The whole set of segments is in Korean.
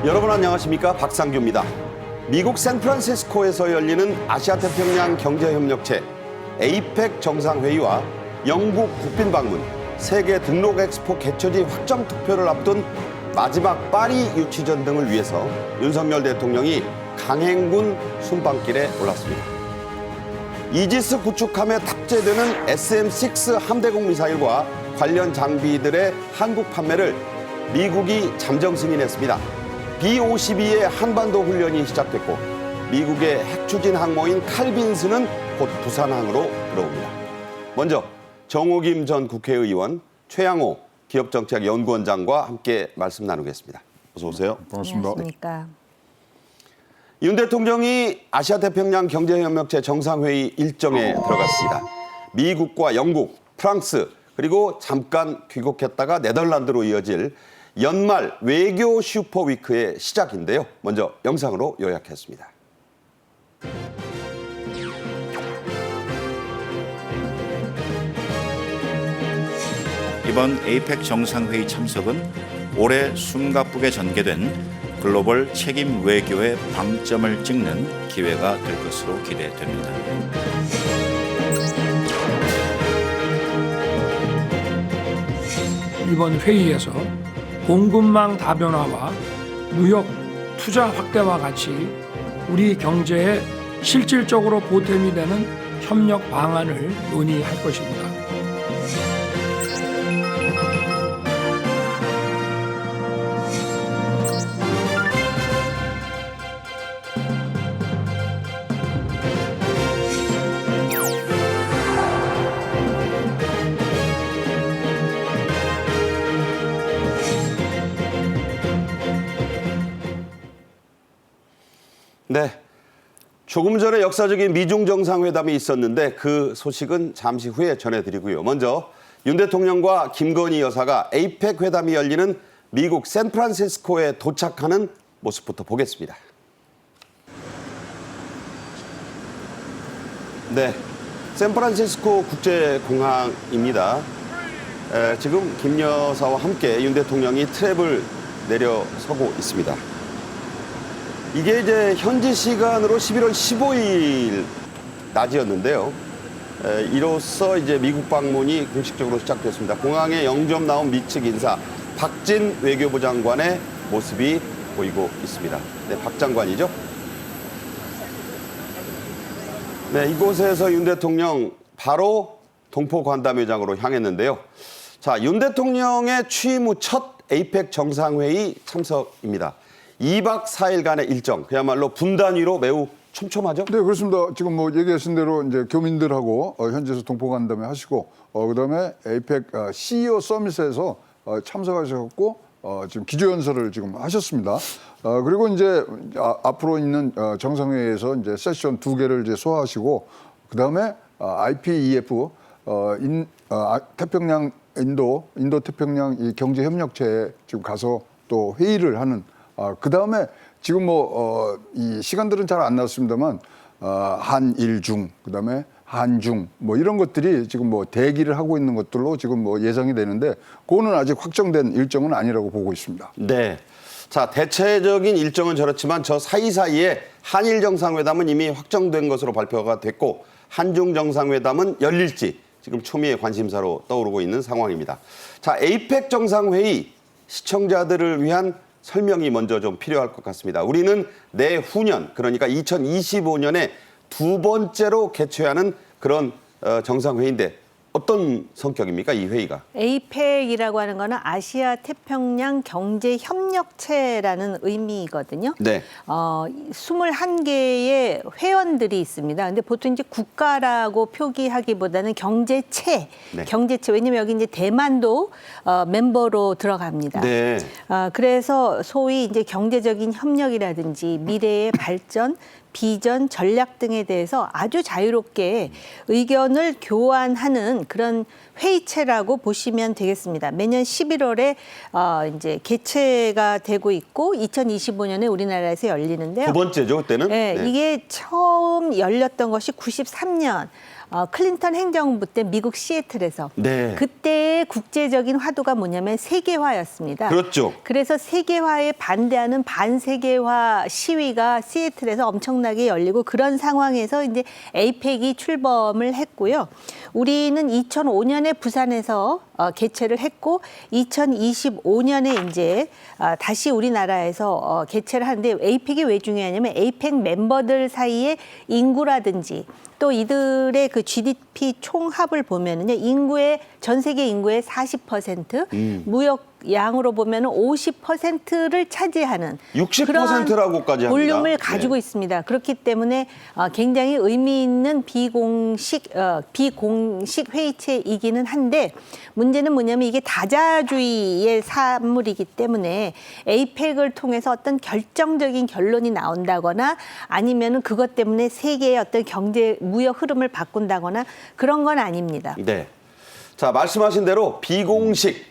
여러분 안녕하십니까? 박상규입니다. 미국 샌프란시스코에서 열리는 아시아태평양 경제협력체 에이펙 정상회의와 영국 국빈 방문, 세계 등록 엑스포 개최지 확정 투표를 앞둔 마지막 파리 유치전 등을 위해서 윤석열 대통령이 강행군 순방길에 올랐습니다. 이지스 구축함에 탑재되는 SM-6 함대공 미사일과 관련 장비들의 한국 판매를 미국이 잠정 승인했습니다. B-52의 한반도 훈련이 시작됐고 미국의 핵추진 항모인 칼빈스는 곧 부산항으로 들어옵니다. 먼저 정호김 전 국회의원, 최양호 기업정책연구원장과 함께 말씀 나누겠습니다. 어서 오세요. 반갑습니다. 안녕하십니까. 윤 대통령이 아시아태평양 경제협력체 정상회의 일정에 들어갔습니다. 미국과 영국, 프랑스 그리고 잠깐 귀국했다가 네덜란드로 이어질 연말 외교 슈퍼위크의 시작인데요. 먼저 영상으로 요약했습니다. 이번 에이펙 정상회의 참석은 올해 숨가쁘게 전개된 글로벌 책임 외교의 방점을 찍는 기회가 될 것으로 기대됩니다. 이번 회의에서 공급망 다변화와 무역 투자 확대와 같이 우리 경제에 실질적으로 보탬이 되는 협력 방안을 논의할 것입니다. 네, 조금 전에 역사적인 미중 정상회담이 있었는데 그 소식은 잠시 후에 전해드리고요. 먼저 윤 대통령과 김건희 여사가 에이펙 회담이 열리는 미국 샌프란시스코에 도착하는 모습부터 보겠습니다. 네, 샌프란시스코 국제공항입니다. 지금 김 여사와 함께 윤 대통령이 트랩을 내려서고 있습니다. 이게 이제 현지 시간으로 11월 15일 낮이었는데요. 이로써 이제 미국 방문이 공식적으로 시작됐습니다. 공항에 영접 나온 미측 인사 박진 외교부 장관의 모습이 보이고 있습니다. 네, 박 장관이죠. 네, 이곳에서 윤 대통령 바로 동포 관담회장으로 향했는데요. 자, 윤 대통령의 취임 후 첫 에이펙 정상회의 참석입니다. 2박 4일간의 일정, 그야말로 분단위로 매우 촘촘하죠? 네, 그렇습니다. 지금 뭐 얘기하신 대로 이제 교민들하고 현지에서 동포 간담회 하시고, 그다음에 에이펙 CEO 서밋에서 참석하셨고, 지금 기조연설을 지금 하셨습니다. 그리고 이제 앞으로 있는 정상회의에서 이제 세션 2개를 이제 소화하시고, 그다음에 IPEF 태평양 인도 태평양 이 경제 협력체에 지금 가서 또 회의를 하는. 그 다음에 지금 이 시간들은 잘 안 나왔습니다만, 한일중, 그 다음에 한중, 이런 것들이 지금 대기를 하고 있는 것들로 지금 예상이 되는데, 그거는 아직 확정된 일정은 아니라고 보고 있습니다. 네. 자, 대체적인 일정은 저렇지만 저 사이사이에 한일 정상회담은 이미 확정된 것으로 발표가 됐고, 한중 정상회담은 열릴지 지금 초미의 관심사로 떠오르고 있는 상황입니다. 자, 에이펙 정상회의 시청자들을 위한 설명이 먼저 좀 필요할 것 같습니다. 우리는 내후년, 그러니까 2025년에 두 번째로 개최하는 그런 정상회의인데 어떤 성격입니까, 이 회의가? 에이펙이라고 하는 거는 아시아 태평양 경제 협력체라는 의미거든요. 네. 21개의 회원들이 있습니다. 근데 보통 이제 국가라고 표기하기보다는 경제체, 네. 경제체. 왜냐면 여기 이제 대만도 멤버로 들어갑니다. 네. 그래서 소위 이제 경제적인 협력이라든지 미래의 발전, 비전, 전략 등에 대해서 아주 자유롭게 의견을 교환하는 그런 회의체라고 보시면 되겠습니다. 매년 11월에 이제 개최가 되고 있고 2025년에 우리나라에서 열리는데요. 두 번째죠, 그때는? 네, 네. 이게 처음 열렸던 것이 93년 클린턴 행정부 때 미국 시애틀에서 네. 그때의 국제적인 화두가 뭐냐면 세계화였습니다. 그렇죠. 그래서 세계화에 반대하는 반세계화 시위가 시애틀에서 엄청나게 열리고 그런 상황에서 이제 에이펙이 출범을 했고요. 우리는 2005년에 부산에서 개최를 했고 2025년에 이제 다시 우리나라에서 개최를 하는데 에이펙이 왜 중요하냐면 에이펙 멤버들 사이의 인구라든지 또 이들의 그 GDP 총합을 보면은요, 전 세계 인구의 40%, 무역 양으로 보면은 50%를 차지하는 60%라고까지 합니다. 볼륨을 가지고 네. 있습니다. 그렇기 때문에 굉장히 의미 있는 비공식 회의체이기는 한데 문제는 뭐냐면 이게 다자주의의 산물이기 때문에 에이펙을 통해서 어떤 결정적인 결론이 나온다거나 아니면은 그것 때문에 세계의 어떤 경제 무역 흐름을 바꾼다거나 그런 건 아닙니다. 네. 자, 말씀하신 대로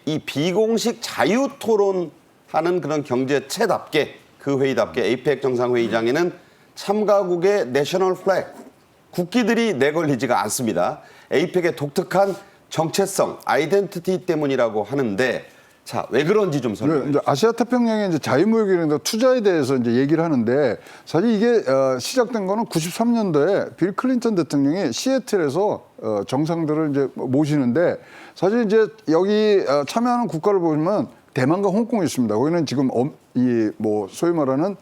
이 비공식 자유 토론하는 그런 경제체답게 그 회의답게 에이펙 정상회의장에는 참가국의 내셔널 플래그, 국기들이 내걸리지가 않습니다. 에이펙의 독특한 정체성, 아이덴티티 때문이라고 하는데 자, 왜 그런지 좀 설명해 주세요. 이제 아시아 태평양의 이제 자유무역이라는 투자에 대해서 이제 얘기를 하는데 사실 이게 시작된 거는 93년도에 빌 클린턴 대통령이 시애틀에서 정상들을 이제 모시는데 사실 이제 여기 참여하는 국가를 보면 대만과 홍콩이 있습니다. 거기는 지금 이 뭐 소위 말하는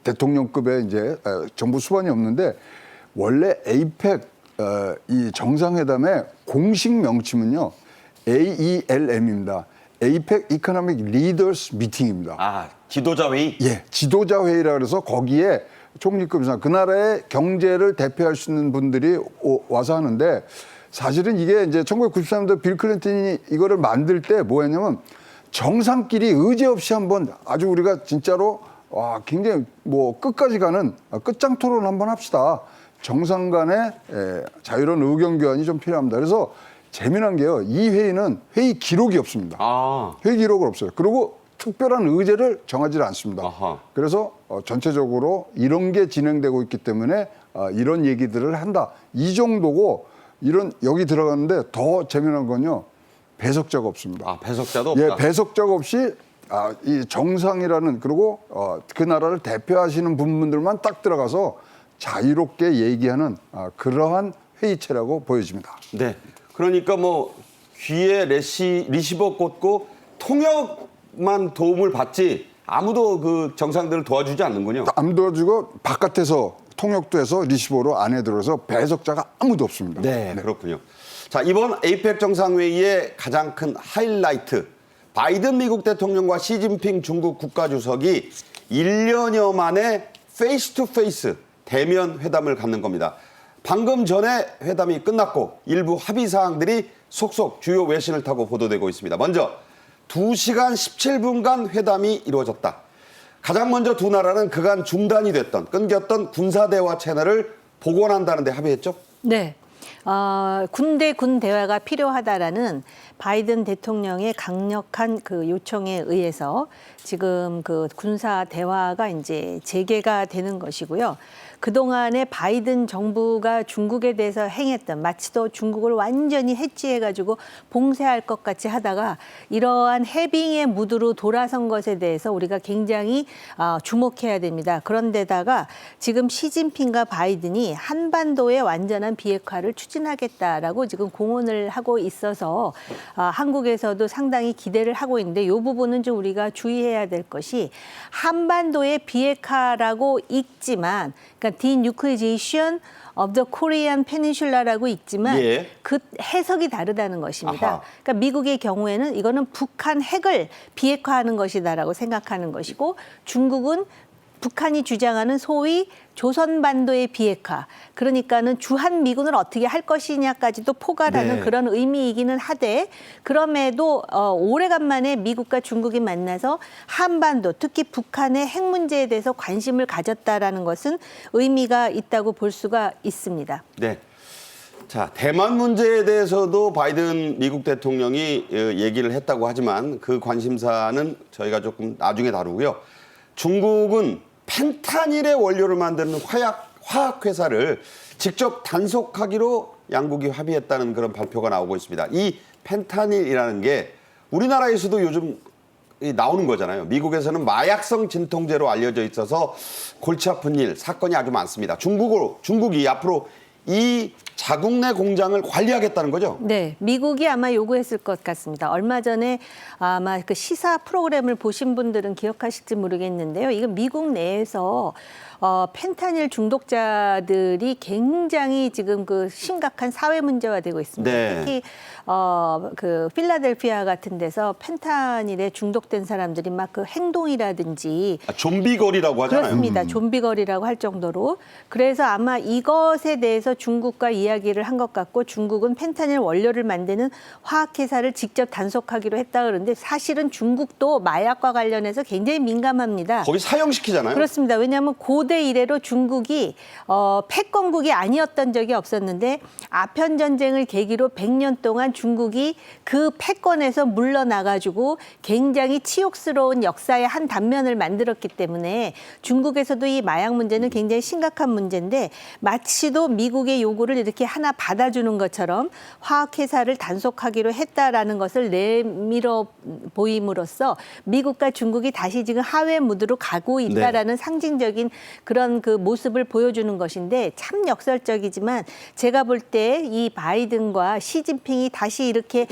대통령급의 이제 정부 수반이 없는데 원래 에이펙 이 정상회담의 공식 명칭은요 AELM입니다. 에이펙 이코노믹 리더스 미팅입니다. 아, 지도자 회의? 예, 지도자 회의라 그래서 거기에 총리급 이상 그 나라의 경제를 대표할 수 있는 분들이 와서 하는데 사실은 이게 이제 1993년도 빌 클린턴이 이거를 만들 때 뭐였냐면 정상끼리 의제 없이 한번 아주 우리가 진짜로 와 굉장히 뭐 끝까지 가는 끝장 토론 한번 합시다. 정상 간의 자유로운 의견 교환이 좀 필요합니다. 그래서 재미난 게요. 이 회의는 회의 기록이 없습니다. 아. 회의 기록은 없어요. 그리고 특별한 의제를 정하지 않습니다. 아하. 그래서 전체적으로 이런 게 진행되고 있기 때문에 이런 얘기들을 한다. 이 정도고 여기 들어가는데 더 재미난 건요. 배석자가 없습니다. 아, 배석자도 없다. 예, 배석자가 없이 이 정상이라는 그리고 그 나라를 대표하시는 분들만 딱 들어가서 자유롭게 얘기하는 그러한 회의체라고 보여집니다. 네. 그러니까 뭐 귀에 리시버 꽂고 통역만 도움을 받지 아무도 그 정상들을 도와주지 않는군요. 안 도와주고 바깥에서 통역도 해서 리시버로 안에 들어서 배석자가 아무도 없습니다. 네, 그렇군요. 자, 이번 에이펙 정상회의의 가장 큰 하이라이트. 바이든 미국 대통령과 시진핑 중국 국가주석이 1년여 만에 페이스 투 페이스 대면 회담을 갖는 겁니다. 방금 전에 회담이 끝났고 일부 합의 사항들이 속속 주요 외신을 타고 보도되고 있습니다. 먼저 2시간 17분간 회담이 이루어졌다. 가장 먼저 두 나라는 그간 중단이 됐던 끊겼던 군사대화 채널을 복원한다는 데 합의했죠? 네. 군대 군 대화가 필요하다라는 바이든 대통령의 강력한 그 요청에 의해서 지금 그 군사 대화가 이제 재개가 되는 것이고요. 그동안에 바이든 정부가 중국에 대해서 행했던 마치 또 중국을 완전히 해치해가지고 봉쇄할 것 같이 하다가 이러한 해빙의 무드로 돌아선 것에 대해서 우리가 굉장히 주목해야 됩니다. 그런데다가 지금 시진핑과 바이든이 한반도의 완전한 비핵화를 추진하겠다라고 지금 공언을 하고 있어서 한국에서도 상당히 기대를 하고 있는데 이 부분은 좀 우리가 주의해야 될 것이 한반도의 비핵화라고 읽지만 그러니까 denuclearization of the Korean Peninsula라고 있지만 예. 그 해석이 다르다는 것입니다. 아하. 그러니까 미국의 경우에는 이거는 북한 핵을 비핵화하는 것이다라고 생각하는 것이고 중국은 북한이 주장하는 소위 조선반도의 비핵화, 그러니까는 주한미군을 어떻게 할 것이냐까지도 포괄하는 네. 그런 의미이기는 하되 그럼에도 오래간만에 미국과 중국이 만나서 한반도, 특히 북한의 핵 문제에 대해서 관심을 가졌다라는 것은 의미가 있다고 볼 수가 있습니다. 네. 자, 대만 문제에 대해서도 바이든 미국 대통령이 얘기를 했다고 하지만 그 관심사는 저희가 조금 나중에 다루고요. 중국은 펜타닐의 원료를 만드는 화학 회사를 직접 단속하기로 양국이 합의했다는 그런 발표가 나오고 있습니다. 이 펜타닐이라는 게 우리나라에서도 요즘 나오는 거잖아요. 미국에서는 마약성 진통제로 알려져 있어서 골치 아픈 일, 사건이 아주 많습니다. 중국이 앞으로 이 자국 내 공장을 관리하겠다는 거죠? 네, 미국이 아마 요구했을 것 같습니다. 얼마 전에 아마 그 시사 프로그램을 보신 분들은 기억하실지 모르겠는데요. 이건 미국 내에서 펜타닐 중독자들이 굉장히 지금 그 심각한 사회 문제가 되고 있습니다. 네. 특히 그 필라델피아 같은 데서 펜타닐에 중독된 사람들이 막 그 행동이라든지 좀비거리라고 하잖아요. 그렇습니다. 좀비거리라고 할 정도로. 그래서 아마 이것에 대해서 중국과 이야기를 한 것 같고 중국은 펜타닐 원료를 만드는 화학회사를 직접 단속하기로 했다 그러는데 사실은 중국도 마약과 관련해서 굉장히 민감합니다. 거기 사형시키잖아요. 그렇습니다. 왜냐하면 고대 이래로 중국이 패권국이 아니었던 적이 없었는데 아편 전쟁을 계기로 100년 동안 중국이 그 패권에서 물러나가지고 굉장히 치욕스러운 역사의 한 단면을 만들었기 때문에 중국에서도 이 마약 문제는 굉장히 심각한 문제인데 마치도 미국의 요구를 이렇게 하나 받아주는 것처럼 화학회사를 단속하기로 했다라는 것을 내밀어 보임으로써 미국과 중국이 다시 지금 하회 무드로 가고 있다라는 상징적인 그런 그 모습을 보여주는 것인데 참 역설적이지만 제가 볼 때 이 바이든과 시진핑이 다시 이렇게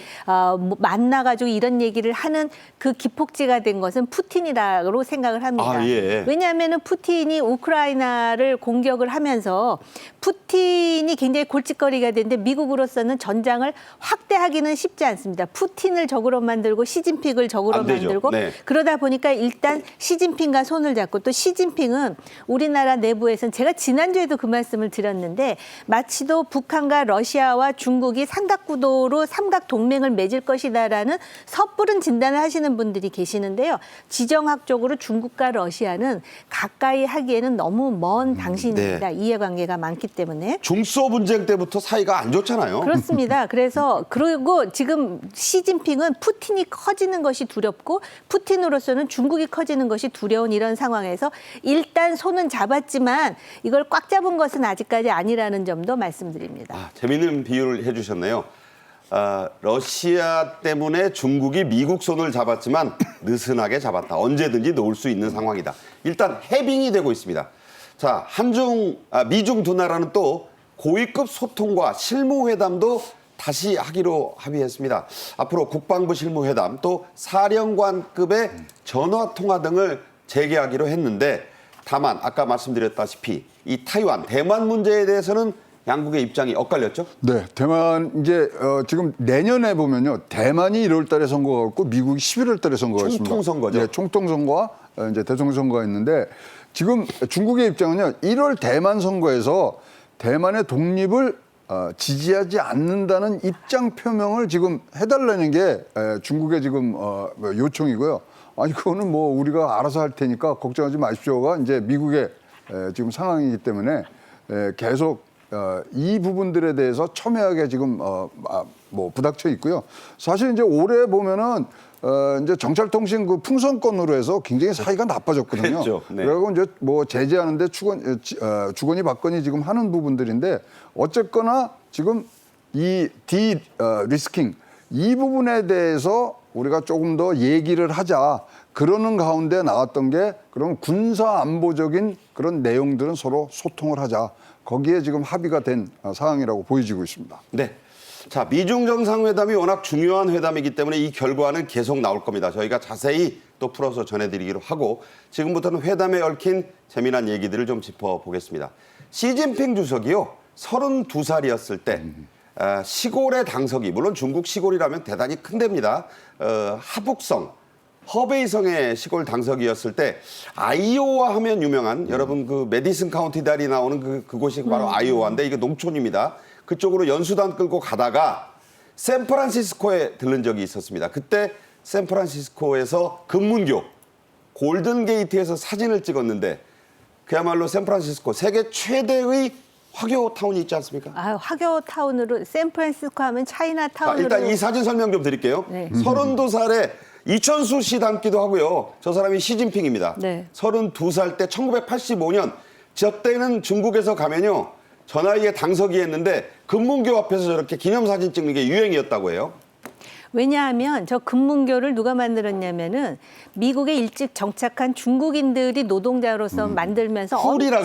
만나가지고 이런 얘기를 하는 그 기폭제가 된 것은 푸틴이라고 생각을 합니다. 아, 예. 왜냐하면 푸틴이 우크라이나를 공격을 하면서 푸틴이 굉장히 골칫거리가 되는데 미국으로서는 전장을 확대하기는 쉽지 않습니다. 푸틴을 적으로 만들고 시진핑을 적으로 안 되죠. 만들고 네. 그러다 보니까 일단 시진핑과 손을 잡고 또 시진핑은 우리나라 내부에서는 제가 지난주에도 그 말씀을 드렸는데 마치도 북한과 러시아와 중국이 삼각구도로 삼각동맹을 맺을 것이다라는 섣부른 진단을 하시는 분들이 계시는데요. 지정학적으로 중국과 러시아는 가까이 하기에는 너무 먼 당신입니다. 네. 이해관계가 많기 때문에. 중소 분쟁 때부터 사이가 안 좋잖아요. 그렇습니다. 그리고 지금 시진핑은 푸틴이 커지는 것이 두렵고 푸틴으로서는 중국이 커지는 것이 두려운 이런 상황에서 일단 손은 잡았지만 이걸 꽉 잡은 것은 아직까지 아니라는 점도 말씀드립니다. 재미있는 비유를 해주셨네요. 러시아 때문에 중국이 미국 손을 잡았지만 느슨하게 잡았다. 언제든지 놓을 수 있는 상황이다. 일단 해빙이 되고 있습니다. 자, 미중 두 나라는 또 고위급 소통과 실무회담도 다시 하기로 합의했습니다. 앞으로 국방부 실무회담 또 사령관급의 전화통화 등을 재개하기로 했는데 다만 아까 말씀드렸다시피 이 타이완, 대만 문제에 대해서는 양국의 입장이 엇갈렸죠? 네, 대만 이제 지금 내년에 보면요, 대만이 1월달에 선거가 있고 미국이 11월달에 선거가 있습니다. 총통 선거죠. 네, 총통 선거와 이제 대통령 선거가 있는데 지금 중국의 입장은요, 1월 대만 선거에서 대만의 독립을 지지하지 않는다는 입장 표명을 지금 해달라는 게 중국의 지금 요청이고요. 아니 그거는 뭐 우리가 알아서 할 테니까 걱정하지 마십시오가 이제 미국의 지금 상황이기 때문에 계속 이 부분들에 대해서 첨예하게 지금 뭐 부닥쳐 있고요. 사실 이제 올해 보면은 이제 정찰통신 그 풍선권으로 해서 굉장히 사이가 나빠졌거든요. 그랬죠. 네. 그리고 이제 뭐 제재하는데 주거니 받거니 지금 하는 부분들인데 어쨌거나 지금 이 리스킹 이 부분에 대해서 우리가 조금 더 얘기를 하자. 그러는 가운데 나왔던 게 그런 군사 안보적인 그런 내용들은 서로 소통을 하자. 거기에 지금 합의가 된 상황이라고 보여지고 있습니다. 네. 자, 미중 정상회담이 워낙 중요한 회담이기 때문에 이 결과는 계속 나올 겁니다. 저희가 자세히 또 풀어서 전해드리기로 하고 지금부터는 회담에 얽힌 재미난 얘기들을 좀 짚어보겠습니다. 시진핑 주석이요, 32살이었을 때 시골의 당석이, 물론 중국 시골이라면 대단히 큰 데입니다. 하북성, 허베이성의 시골 당석이었을 때 아이오와 하면 유명한 여러분 그 메디슨 카운티 달이 나오는 그곳이 바로 아이오와인데 이게 농촌입니다. 그쪽으로 연수단 끌고 가다가 샌프란시스코에 들른 적이 있었습니다. 그때 샌프란시스코에서 금문교 골든게이트에서 사진을 찍었는데 그야말로 샌프란시스코 세계 최대의 화교 타운이 있지 않습니까? 화교 타운으로 샌프란시스코 하면 차이나 타운으로. 일단 이 사진 설명 좀 드릴게요. 네. 32살에 이천수 씨 닮기도 하고요. 저 사람이 시진핑입니다. 네. 32살 때 1985년 저 때는 중국에서 가면요. 전화위에 당서기 했는데 금문교 앞에서 저렇게 기념사진 찍는 게 유행이었다고 해요. 왜냐하면 저 금문교를 누가 만들었냐면은 미국에 일찍 정착한 중국인들이 노동자로서 만들면서 훌이라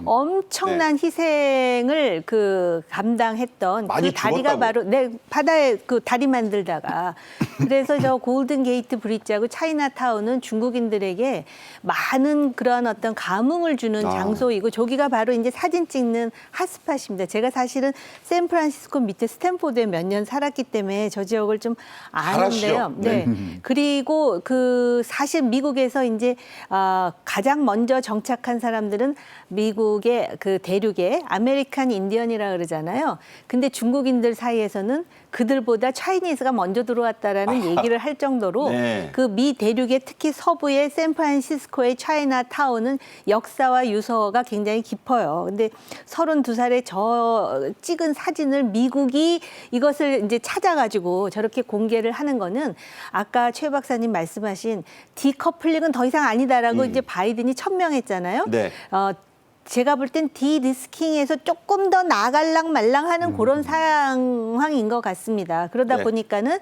엄청난 희생을 그 감당했던 많이 그 다리가 죽었다고. 바로 바다에 그 다리 만들다가 그래서 저 골든 게이트 브릿지하고 차이나타운은 중국인들에게 많은 그러한 어떤 감흥을 주는 장소이고 저기가 바로 이제 사진 찍는 핫스팟입니다. 제가 사실은 샌프란시스코 밑에 스탠포드에 몇 년 살았기 때문에 저 지역을 좀 아는데요. 잘하시죠? 네. 그리고 그 사실 미국에서 이제 가장 먼저 정착한 사람들은 미국의 그 대륙의 아메리칸 인디언이라 그러잖아요. 근데 중국인들 사이에서는 그들보다 차이니즈가 먼저 들어왔다라는 얘기를 할 정도로 네. 그 미 대륙의 특히 서부의 샌프란시스코의 차이나타운은 역사와 유서가 굉장히 깊어요. 근데 32살에 저 찍은 사진을 미국이 이것을 이제 찾아가지고 저렇게 공개를 하는 거는 아까 최 박사님 말씀하신 디커플링은 더 이상 아니다라고 이제 바이든이 천명했잖아요. 네. 제가 볼 땐 디리스킹에서 조금 더 나갈랑 말랑하는 그런 상황인 것 같습니다. 그러다 네. 보니까는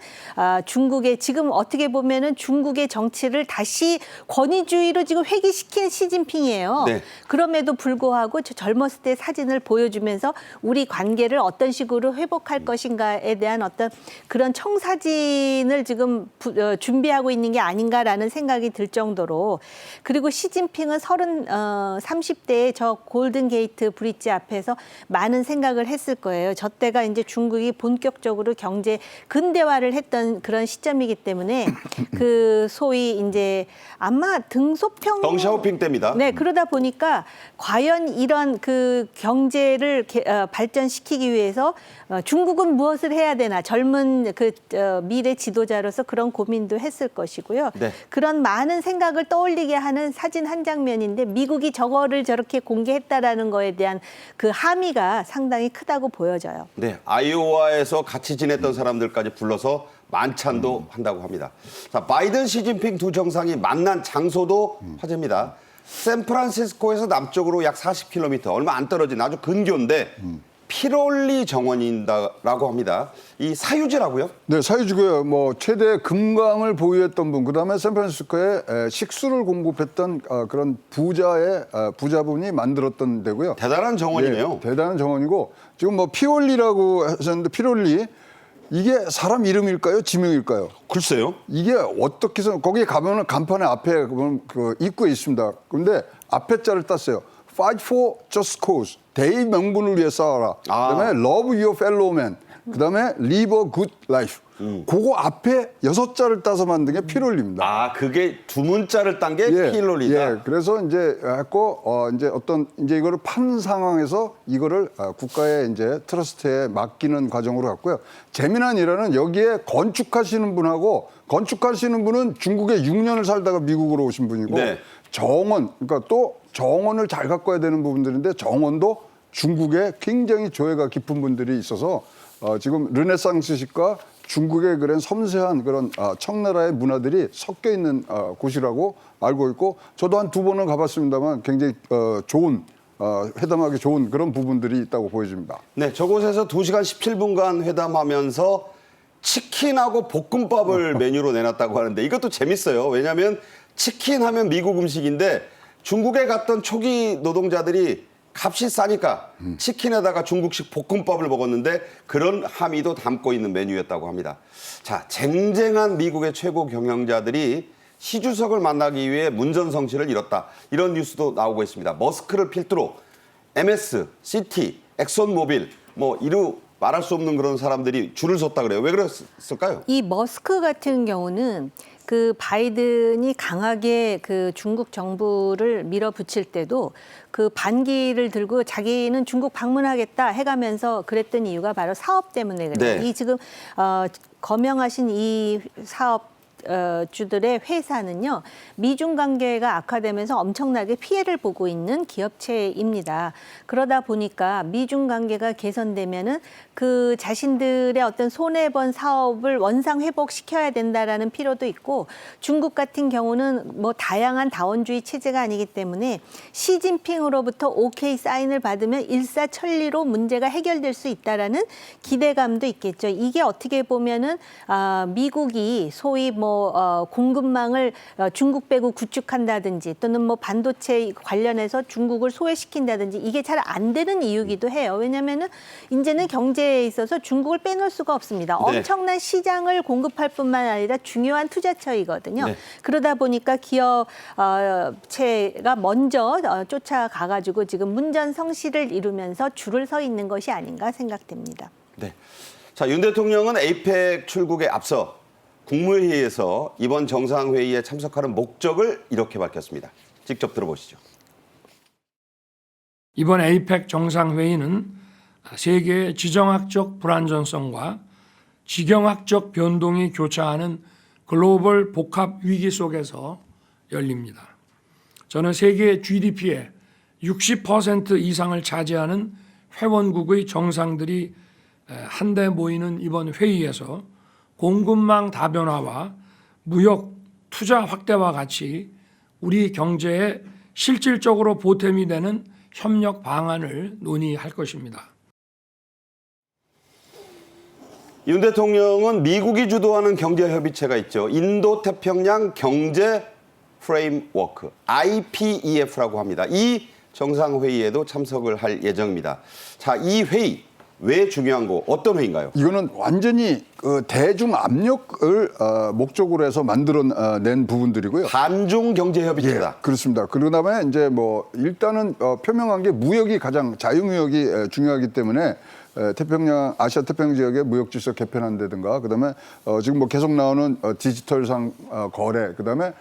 중국의 지금 어떻게 보면은 중국의 정치를 다시 권위주의로 지금 회귀시킨 시진핑이에요. 네. 그럼에도 불구하고 저 젊었을 때 사진을 보여주면서 우리 관계를 어떤 식으로 회복할 것인가에 대한 어떤 그런 청사진을 지금 준비하고 있는 게 아닌가라는 생각이 들 정도로 그리고 시진핑은 30대에 저 골든 게이트 브릿지 앞에서 많은 생각을 했을 거예요. 저 때가 이제 중국이 본격적으로 경제 근대화를 했던 그런 시점이기 때문에 그 소위 이제 아마 등소평 덩샤오핑 때입니다. 네, 그러다 보니까 과연 이런 그 경제를 발전시키기 위해서 중국은 무엇을 해야 되나 젊은 그 미래 지도자로서 그런 고민도 했을 것이고요. 네. 그런 많은 생각을 떠올리게 하는 사진 한 장면인데 미국이 저거를 저렇게 공개했다라는 거에 대한 그 함의가 상당히 크다고 보여져요. 네, 아이오와에서 같이 지냈던 사람들까지 불러서 만찬도 한다고 합니다. 자, 바이든, 시진핑 두 정상이 만난 장소도 화제입니다. 샌프란시스코에서 남쪽으로 약 40km, 얼마 안 떨어진 아주 근교인데 피롤리 정원이라고 합니다. 이 사유지라고요? 네, 사유지고요. 뭐 최대 금강을 보유했던 분, 그다음에 샌프란시스코에 식수를 공급했던 그런 부자분이 만들었던 데고요. 대단한 정원이네요. 예, 대단한 정원이고 지금 뭐 피올리라고 하셨는데 피롤리 이게 사람 이름일까요, 지명일까요? 글쎄요. 이게 어떻게 해서 거기에 가면은 간판에 앞에 보면 그 입구에 있습니다. 그런데 앞에 자를 땄어요. Fight for just cause. 대의 명분을 위해 싸워라. 그다음에 love your fellow man. 그다음에 live a good life. 그거 앞에 6자를 따서 만든 게 피롤리입니다. 아, 그게 두 문자를 딴 게 피롤리다. 예, 그래서 이제 했고 이제 이거를 판 상황에서 이거를 국가의 이제 트러스트에 맡기는 과정으로 갔고요. 재미난 일화는 여기에 건축하시는 분하고 건축하시는 분은 중국에 6년을 살다가 미국으로 오신 분이고 네. 정원, 그러니까 또 정원을 잘 가꿔야 되는 부분들인데 정원도 중국에 굉장히 조예가 깊은 분들이 있어서 지금 르네상스식과 중국의 그런 섬세한 그런 청나라의 문화들이 섞여 있는 곳이라고 알고 있고 저도 한 2번은 가봤습니다만 굉장히 좋은 회담하기 좋은 그런 부분들이 있다고 보여집니다. 네, 저곳에서 2시간 17분간 회담하면서 치킨하고 볶음밥을 메뉴로 내놨다고 하는데 이것도 재밌어요. 왜냐하면 치킨 하면 미국 음식인데 중국에 갔던 초기 노동자들이 값이 싸니까 치킨에다가 중국식 볶음밥을 먹었는데 그런 함의도 담고 있는 메뉴였다고 합니다. 자, 쟁쟁한 미국의 최고 경영자들이 시 주석을 만나기 위해 문전성시를 이뤘다. 이런 뉴스도 나오고 있습니다. 머스크를 필두로 MS, CT, 엑손모빌 뭐 이루 말할 수 없는 그런 사람들이 줄을 섰다 그래요. 왜 그랬을까요? 이 머스크 같은 경우는 그 바이든이 강하게 그 중국 정부를 밀어붙일 때도 그 반기를 들고 자기는 중국 방문하겠다 해가면서 그랬던 이유가 바로 사업 때문에 그래요. 네. 이 지금 거명하신 이 사업 주들의 회사는요, 미중 관계가 악화되면서 엄청나게 피해를 보고 있는 기업체입니다. 그러다 보니까 미중 관계가 개선되면은 그 자신들의 어떤 손해본 사업을 원상 회복시켜야 된다라는 필요도 있고, 중국 같은 경우는 뭐 다양한 다원주의 체제가 아니기 때문에 시진핑으로부터 오케이 사인을 받으면 일사천리로 문제가 해결될 수 있다라는 기대감도 있겠죠. 이게 어떻게 보면은 미국이 소위 뭐 공급망을 중국 빼고 구축한다든지 또는 뭐 반도체 관련해서 중국을 소외시킨다든지 이게 잘 안 되는 이유기도 해요. 왜냐하면은 이제는 경제에 있어서 중국을 빼놓을 수가 없습니다. 네. 엄청난 시장을 공급할 뿐만 아니라 중요한 투자처이거든요. 네. 그러다 보니까 기업체가 먼저 쫓아가가지고 지금 문전성시를 이루면서 줄을 서 있는 것이 아닌가 생각됩니다. 네. 자, 윤 대통령은 에이펙 출국에 앞서 국무회의에서 이번 정상회의에 참석하는 목적을 이렇게 밝혔습니다. 직접 들어보시죠. 이번 에이펙 정상회의는 세계의 지정학적 불안전성과 지경학적 변동이 교차하는 글로벌 복합 위기 속에서 열립니다. 저는 세계 GDP의 60% 이상을 차지하는 회원국의 정상들이 한데 모이는 이번 회의에서 공급망 다변화와 무역 투자 확대와 같이 우리 경제에 실질적으로 보탬이 되는 협력 방안을 논의할 것입니다. 윤 대통령은 미국이 주도하는 경제협의체가 있죠. 인도태평양 경제 프레임워크, IPEF라고 합니다. 이 정상회의에도 참석을 할 예정입니다. 자, 이 회의 왜 중요한 거, 어떤 회의인가요? 이거는 완전히 그 대중 압력을 목적으로 해서 만들어낸 부분들이고요. 반중 경제협의체다. 예, 그렇습니다. 그러다음에 이제 뭐 일단은 표명한 게 무역이 가장 자유무역이 중요하기 때문에 태평양 아시아 태평양 지역의 무역 질서 개편한다든가 그다음에 지금 뭐 계속 나오는 디지털상 거래 그다음에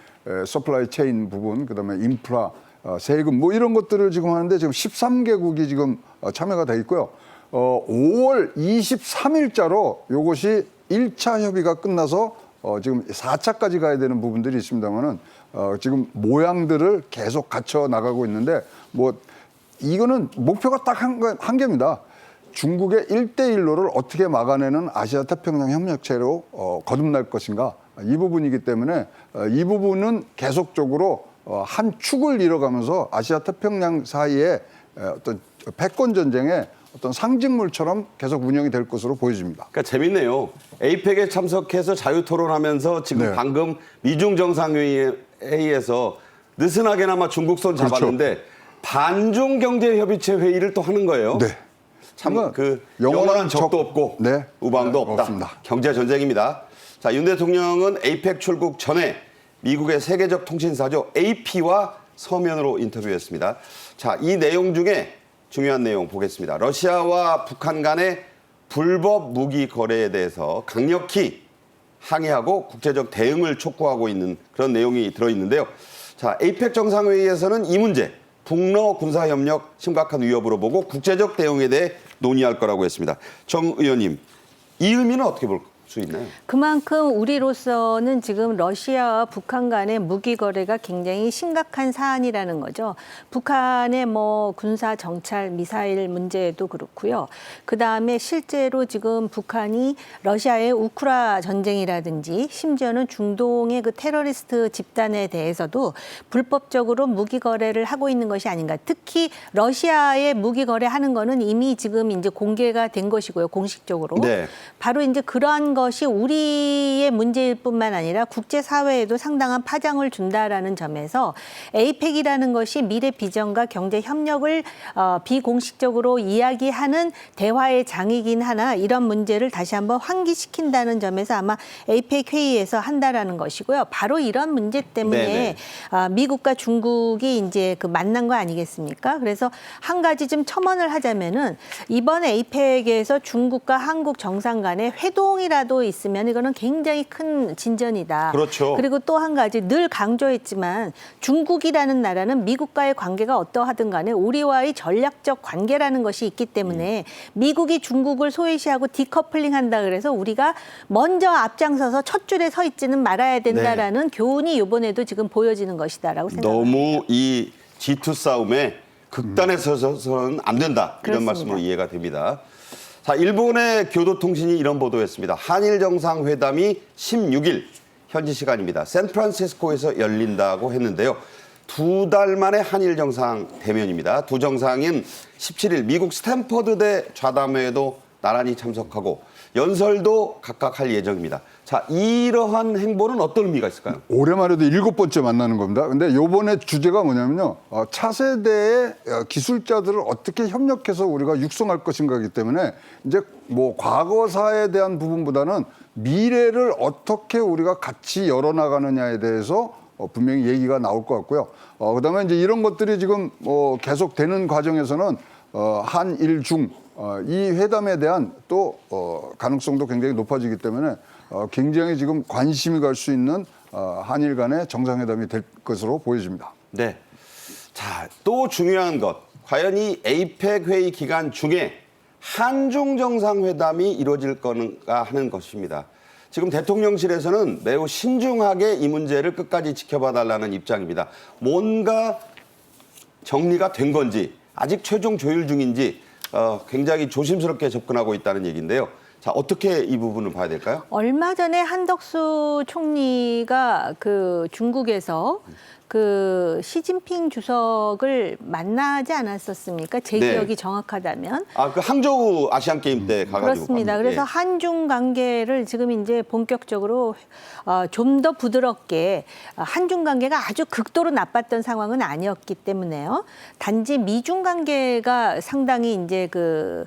서플라이 체인 부분 그다음에 인프라 세금 뭐 이런 것들을 지금 하는데 지금 13개국이 지금 참여가 돼 있고요. 5월 23일자로 이것이 1차 협의가 끝나서 지금 4차까지 가야 되는 부분들이 있습니다만은 지금 모양들을 계속 갖춰 나가고 있는데 뭐 이거는 목표가 딱 한 개입니다. 중국의 1대1로를 어떻게 막아내는 아시아 태평양 협력체로 거듭날 것인가 이 부분이기 때문에 이 부분은 계속적으로 한 축을 이뤄가면서 아시아 태평양 사이에 어떤 패권 전쟁의 어떤 상징물처럼 계속 운영이 될 것으로 보여집니다. 그러니까 재밌네요. 에이펙에 참석해서 자유 토론하면서 지금 네. 방금 미중 정상회의에서 느슨하게나마 중국 손 그렇죠. 잡았는데 반중 경제협의체 회의를 또 하는 거예요. 네. 참 그 영원한 적도 없고 네. 우방도 네, 없다. 없습니다. 경제 전쟁입니다. 자, 윤 대통령은 에이펙 출국 전에 미국의 세계적 통신사죠 AP와 서면으로 인터뷰했습니다. 자, 이 내용 중에 중요한 내용 보겠습니다. 러시아와 북한 간의 불법 무기 거래에 대해서 강력히 항의하고 국제적 대응을 촉구하고 있는 그런 내용이 들어있는데요. 자, 에이펙 정상회의에서는 이 문제, 북러 군사협력 심각한 위협으로 보고 국제적 대응에 대해 논의할 거라고 했습니다. 정 의원님, 이 의미는 어떻게 볼 수 있나요? 그만큼 우리로서는 지금 러시아와 북한 간의 무기 거래가 굉장히 심각한 사안이라는 거죠. 북한의 뭐 군사 정찰 미사일 문제도 그렇고요. 그다음에 실제로 지금 북한이 러시아의 우크라 전쟁이라든지 심지어는 중동의 그 테러리스트 집단에 대해서도 불법적으로 무기 거래를 하고 있는 것이 아닌가. 특히 러시아의 무기 거래하는 거는 이미 지금 이제 공개가 된 것이고요. 공식적으로. 네. 바로 이제 그러한 것이 우리의 문제일 뿐만 아니라 국제사회에도 상당한 파장을 준다라는 점에서 에이펙이라는 것이 미래 비전과 경제 협력을 비공식적으로 이야기하는 대화의 장이긴 하나 이런 문제를 다시 한번 환기시킨다는 점에서 아마 에이펙 회의에서 한다라는 것이고요. 바로 이런 문제 때문에 미국과 중국이 이제 그 만난 거 아니겠습니까? 그래서 한 가지 좀 첨언을 하자면은 이번 에이펙에서 중국과 한국 정상 간의 회동이라도 하나라도 있으면 이거는 굉장히 큰 진전이다. 그렇죠. 그리고 또 한 가지 늘 강조했지만 중국이라는 나라는 미국과의 관계가 어떠하든 간에 우리와의 전략적 관계라는 것이 있기 때문에 미국이 중국을 소외시하고 디커플링한다 그래서 우리가 먼저 앞장서서 첫 줄에 서 있지는 말아야 된다라는 교훈이 이번에도 지금 보여지는 것이다라고 생각합니다. 너무 이 G2 싸움에 극단에 서서는 안 된다. 이런 그렇습니다. 말씀으로 이해가 됩니다. 자, 일본의 교도통신이 이런 보도했습니다. 한일 정상회담이 16일 현지 시간입니다. 샌프란시스코에서 열린다고 했는데요. 2달 만에 한일 정상 대면입니다. 두 정상인 17일 미국 스탠퍼드대 좌담회에도 나란히 참석하고 연설도 각각 할 예정입니다. 자, 이러한 행보는 어떤 의미가 있을까요? 올해만 해도 7번째 만나는 겁니다. 근데 요번에 주제가 뭐냐면요. 차세대의 기술자들을 어떻게 협력해서 우리가 육성할 것인가이기 때문에 이제 뭐 과거사에 대한 부분보다는 미래를 어떻게 우리가 같이 열어나가느냐에 대해서 분명히 얘기가 나올 것 같고요. 그다음에 이제 이런 것들이 지금 계속 되는 과정에서는 한일 중 이 회담에 대한 또 가능성도 굉장히 높아지기 때문에 굉장히 지금 관심이 갈 수 있는 한일 간의 정상회담이 될 것으로 보여집니다. 네. 자, 또 중요한 것. 과연 이 에이펙 회의 기간 중에 한중 정상회담이 이루어질 건가 하는 것입니다. 지금 대통령실에서는 매우 신중하게 이 문제를 끝까지 지켜봐 달라는 입장입니다. 뭔가 정리가 된 건지 아직 최종 조율 중인지 굉장히 조심스럽게 접근하고 있다는 얘기인데요. 자, 어떻게 이 부분을 봐야 될까요? 얼마 전에 한덕수 총리가 그 중국에서 그 시진핑 주석을 만나지 않았었습니까? 제 네. 기억이 정확하다면. 아, 그 항저우 아시안 게임 때 가가지고 그렇습니다. 봤는데. 그래서 한중 관계를 지금 이제 본격적으로 좀 더 부드럽게 한중 관계가 아주 극도로 나빴던 상황은 아니었기 때문에요. 단지 미중 관계가 상당히 이제 그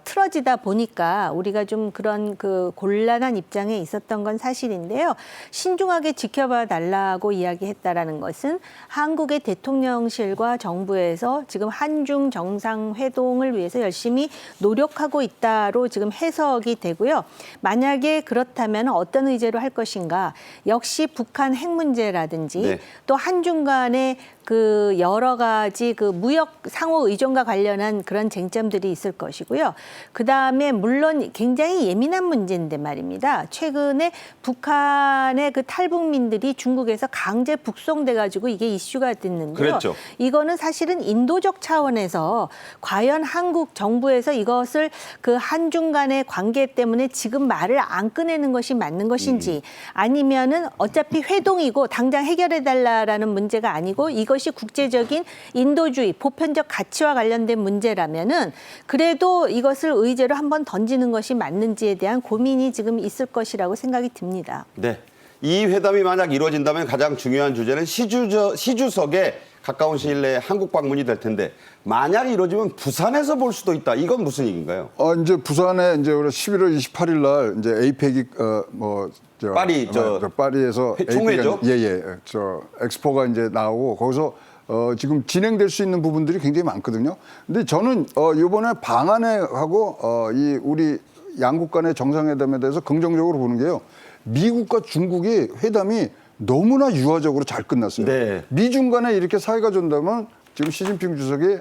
틀어지다 보니까 우리가 좀 그런 그 곤란한 입장에 있었던 건 사실인데요. 신중하게 지켜봐 달라고 이야기했다라는 것은 한국의 대통령실과 정부에서 지금 한중 정상회동을 위해서 열심히 노력하고 있다로 지금 해석이 되고요. 만약에 그렇다면 어떤 의제로 할 것인가? 역시 북한 핵 문제라든지 네. 또 한중 간의 그 여러 가지 그 무역 상호 의존과 관련한 그런 쟁점들이 있을 것이고요. 그다음에 물론 굉장히 예민한 문제인데 말입니다. 최근에 북한의 그 탈북민들이 중국에서 강제 북송돼 가지고 이게 이슈가 됐는데요. 그랬죠. 이거는 사실은 인도적 차원에서 과연 한국 정부에서 이것을 그 한중 간의 관계 때문에 지금 말을 안 꺼내는 것이 맞는 것인지 아니면은 어차피 회동이고 당장 해결해 달라라는 문제가 아니고 이것이 국제적인 인도주의, 보편적 가치와 관련된 문제라면은 그래도 이것을 의제로 한번 던지는 것이 맞는지에 대한 고민이 지금 있을 것이라고 생각이 듭니다. 네. 이 회담이 만약 이루어진다면 가장 중요한 주제는 시주석에 가까운 시일 내에 한국 방문이 될 텐데 만약 이루어지면 부산에서 볼 수도 있다. 이건 무슨 얘기인가요? 이제 부산에 이제 우리 11월 28일 날 이제 에이펙이 파리, 파리에서 총회죠? 저 엑스포가 이제 나오고 거기서 지금 진행될 수 있는 부분들이 굉장히 많거든요. 근데 저는 이번에 방한회하고 이 우리 양국 간의 정상회담에 대해서 긍정적으로 보는 게요. 미국과 중국이 회담이 너무나 유화적으로 잘 끝났어요. 네. 미중 간에 이렇게 사이가 좋다면 지금 시진핑 주석이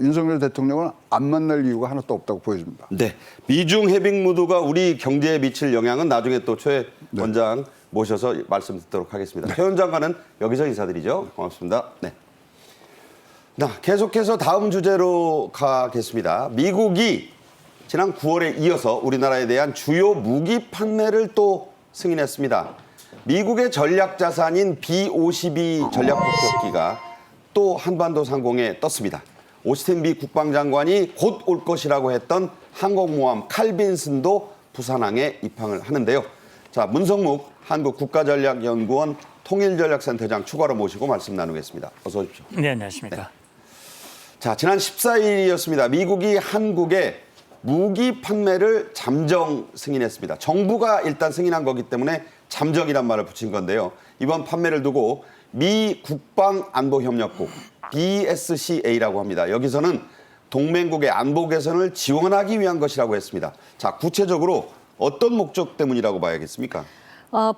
윤석열 대통령을 안 만날 이유가 하나도 없다고 보여집니다. 네. 미중 해빙 무드가 우리 경제에 미칠 영향은 나중에 또 최 원장 모셔서 말씀 듣도록 하겠습니다. 최 원장과는 여기서 인사드리죠. 고맙습니다. 네. 자, 계속해서 다음 주제로 가겠습니다. 미국이 지난 9월에 이어서 우리나라에 대한 주요 무기 판매를 또 승인했습니다. 미국의 전략 자산인 B-52 전략 폭격기가 또 한반도 상공에 떴습니다. 오스틴 미 국방장관이 곧 올 것이라고 했던 항공모함 칼빈슨도 부산항에 입항을 하는데요. 자, 문성묵 한국국가전략연구원 통일전략센터장 추가로 모시고 말씀 나누겠습니다. 어서 오십시오. 네, 안녕하십니까. 자, 지난 14일이었습니다. 미국이 한국에 무기 판매를 잠정 승인했습니다. 정부가 일단 승인한 거기 때문에 잠정이란 말을 붙인 건데요. 이번 판매를 두고 미 국방안보협력국 BSCA라고 합니다. 여기서는 동맹국의 안보 개선을 지원하기 위한 것이라고 했습니다. 자, 구체적으로 어떤 목적 때문이라고 봐야겠습니까?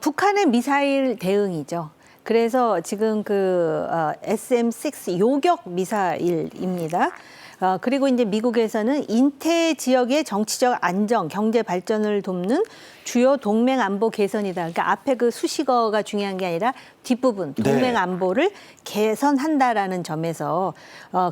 북한의 미사일 대응이죠. 그래서 지금 SM-6 요격 미사일입니다. 그리고 이제 미국에서는 인태 지역의 정치적 안정, 경제 발전을 돕는 주요 동맹 안보 개선이다. 그러니까 앞에 그 수식어가 중요한 게 아니라 뒷부분 동맹 안보를 개선한다라는 점에서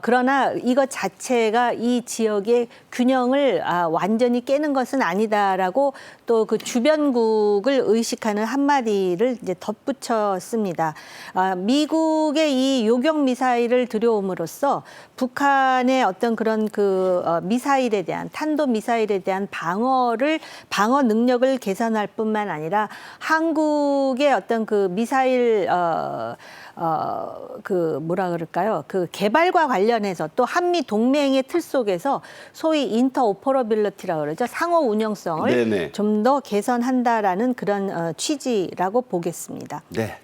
그러나 이것 자체가 이 지역의 균형을 완전히 깨는 것은 아니다라고 또 그 주변국을 의식하는 한마디를 이제 덧붙였습니다. 미국의 이 요격 미사일을 들여옴으로써 북한의 어떤 그런 미사일에 대한 탄도 미사일에 대한 방어 능력을 개선할 뿐만 아니라 한국의 어떤 그 미사일 뭐라 그럴까요? 그 개발과 관련해서 또 한미 동맹의 틀 속에서 소위 인터오퍼러빌리티라고 그러죠. 상호 운영성을 좀 더 개선한다라는 그런 취지라고 보겠습니다. 네.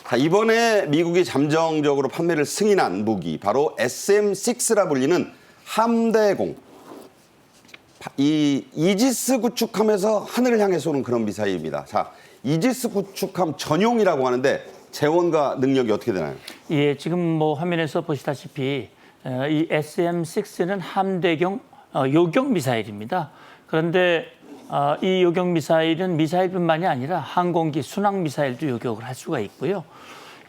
자, 이번에 미국이 잠정적으로 판매를 승인한 무기 바로 SM-6라 불리는 함대공. 이 이지스 구축함에서 하늘을 향해 쏘는 그런 미사일입니다. 자, 이지스 구축함 전용이라고 하는데 재원과 능력이 어떻게 되나요? 예, 지금 뭐 화면에서 보시다시피 이 SM-6는 함대경 요격 미사일입니다. 그런데 이 요격 미사일은 미사일뿐만이 아니라 항공기 순항 미사일도 요격을 할 수가 있고요.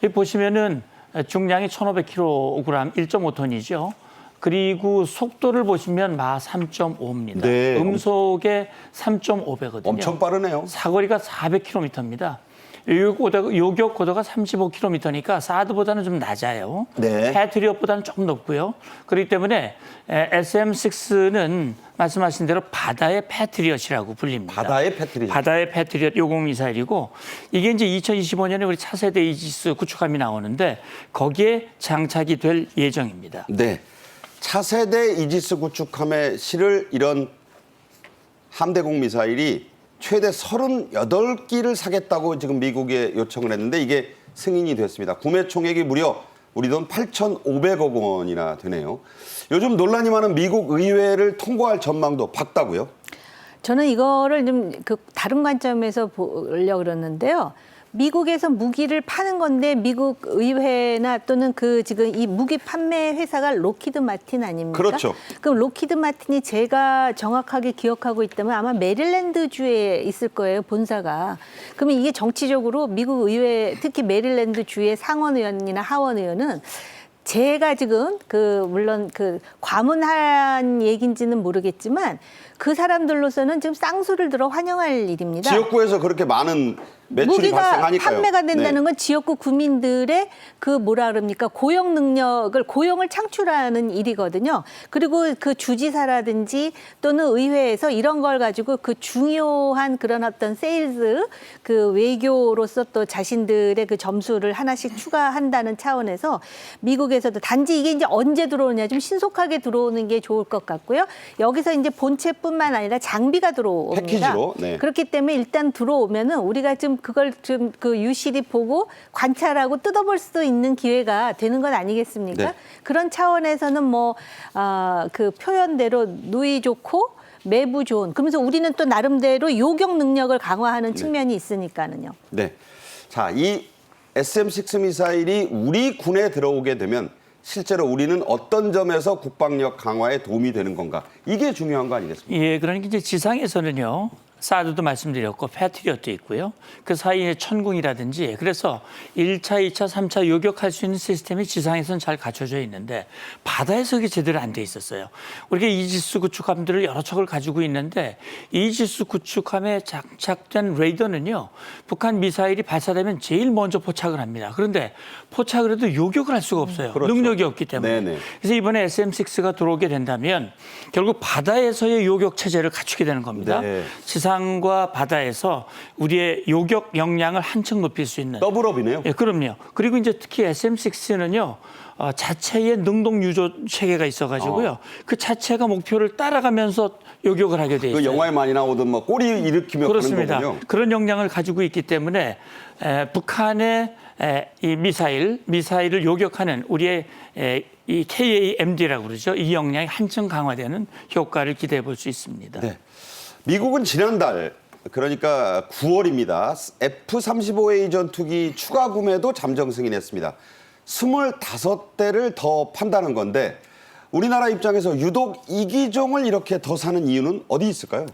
여기 보시면은 중량이 1,500kg, 1.5톤이죠. 그리고 속도를 보시면 마 3.5입니다. 네. 음속에 3.5배거든요. 엄청 빠르네요. 사거리가 400km입니다. 요격 고도가 35km니까 사드보다는 좀 낮아요. 네. 패트리엇보다는 조금 높고요. 그렇기 때문에 SM-6는 말씀하신 대로 바다의 패트리엇이라고 불립니다. 바다의 패트리엇. 바다의 패트리엇 요공 미사일이고 이게 이제 2025년에 우리 차세대 이지스 구축함이 나오는데 거기에 장착이 될 예정입니다. 네. 차세대 이지스 구축함에 실을 이런 함대공 미사일이 최대 38기를 사겠다고 지금 미국에 요청을 했는데 이게 승인이 됐습니다. 구매 총액이 무려 우리 돈 8,500억 원이나 되네요. 요즘 논란이 많은 미국 의회를 통과할 전망도 밝다고요? 저는 이거를 좀 다른 관점에서 보려고 그러는데요. 미국에서 무기를 파는 건데 미국 의회나 또는 지금 이 무기 판매 회사가 로키드 마틴 아닙니까? 그렇죠. 그럼 로키드 마틴이 제가 정확하게 기억하고 있다면 아마 메릴랜드주에 있을 거예요, 본사가. 그러면 이게 정치적으로 미국 의회, 특히 메릴랜드주의 상원의원이나 하원의원은 제가 지금 물론 과문한 얘기인지는 모르겠지만 그 사람들로서는 지금 쌍수를 들어 환영할 일입니다. 지역구에서 그렇게 많은 매출이 무기가 발생하니까요. 판매가 된다는 네. 건 지역구 구민들의 고용을 창출하는 일이거든요. 그리고 그 주지사라든지 또는 의회에서 이런 걸 가지고 그 중요한 그런 어떤 세일즈 외교로서 또 자신들의 그 점수를 하나씩 추가한다는 차원에서 미국에서도 단지 이게 이제 언제 들어오냐 좀 신속하게 들어오는 게 좋을 것 같고요. 여기서 이제 본체뿐만 아니라 장비가 들어옵니다. 패키지로. 네. 그렇기 때문에 일단 들어오면은 우리가 좀 그걸 좀 유실히 보고 관찰하고 뜯어볼 수 있는 기회가 되는 건 아니겠습니까? 네. 그런 차원에서는 그 표현대로 누이 좋고 매부 좋은. 그러면서 우리는 또 나름대로 요격 능력을 강화하는 측면이 있으니까는요. 네. 자, 이 SM-6 미사일이 우리 군에 들어오게 되면 실제로 우리는 어떤 점에서 국방력 강화에 도움이 되는 건가? 이게 중요한 거 아니겠습니까? 예, 그러니까 이제 지상에서는요. 사드도 말씀드렸고 패트리엇도 있고요. 그 사이에 천궁이라든지 그래서 1차, 2차, 3차 요격할 수 있는 시스템이 지상에서는 잘 갖춰져 있는데 바다에서 그게 제대로 안 돼 있었어요. 우리가 이지스 구축함들을 여러 척을 가지고 있는데 이지스 구축함에 장착된 레이더는요. 북한 미사일이 발사되면 제일 먼저 포착을 합니다. 그런데 포착을 해도 요격을 할 수가 없어요. 그렇죠. 능력이 없기 때문에. 네네. 그래서 이번에 SM-6가 들어오게 된다면 결국 바다에서의 요격 체제를 갖추게 되는 겁니다. 네. 지상과 바다에서 우리의 요격 역량을 한층 높일 수 있는. 더블업이네요. 예, 그럼요. 그리고 이제 특히 SM-6는요. 자체의 능동 유조 체계가 있어가지고요. 그 자체가 목표를 따라가면서 요격을 하게 돼 있어요. 그 영화에 많이 나오던 꼬리 일으키며 그렇습니다. 하는 거군요. 그런 역량을 가지고 있기 때문에 북한의 이 미사일을 요격하는 우리의 이 KAMD라고 그러죠. 이 역량이 한층 강화되는 효과를 기대해 볼 수 있습니다. 네. 미국은 지난달 그러니까 9월입니다. F-35A 전투기 추가 구매도 잠정 승인했습니다. 25대를 더 판다는 건데 우리나라 입장에서 유독 이 기종을 이렇게 더 사는 이유는 어디 있을까요?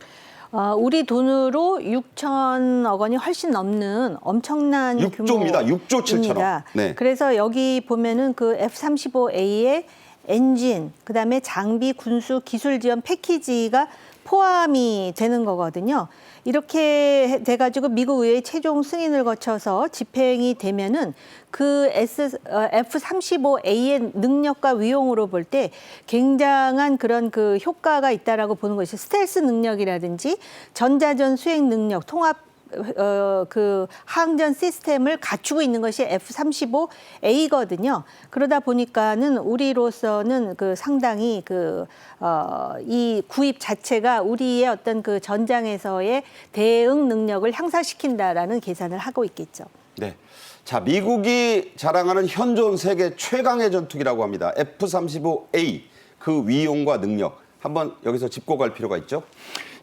우리 돈으로 6천억 원이 훨씬 넘는 엄청난 6조입니다. 6조 7천억. 규모입니다. 네. 그래서 여기 보면은 그 F-35A의 엔진, 그다음에 장비, 군수, 기술 지원 패키지가 포함이 되는 거거든요. 이렇게 돼가지고 미국 의회의 최종 승인을 거쳐서 집행이 되면은 그 F-35A의 능력과 위용으로 볼 때 굉장한 그런 그 효과가 있다라고 보는 것이 스텔스 능력이라든지 전자전 수행 능력, 통합 그 항전 시스템을 갖추고 있는 것이 F-35A거든요. 그러다 보니까는 우리로서는 그 상당히 이 구입 자체가 우리의 어떤 그 전장에서의 대응 능력을 향상시킨다라는 계산을 하고 있겠죠. 네. 자, 미국이 자랑하는 현존 세계 최강의 전투기라고 합니다. F-35A 그 위용과 능력 한번 여기서 짚고 갈 필요가 있죠.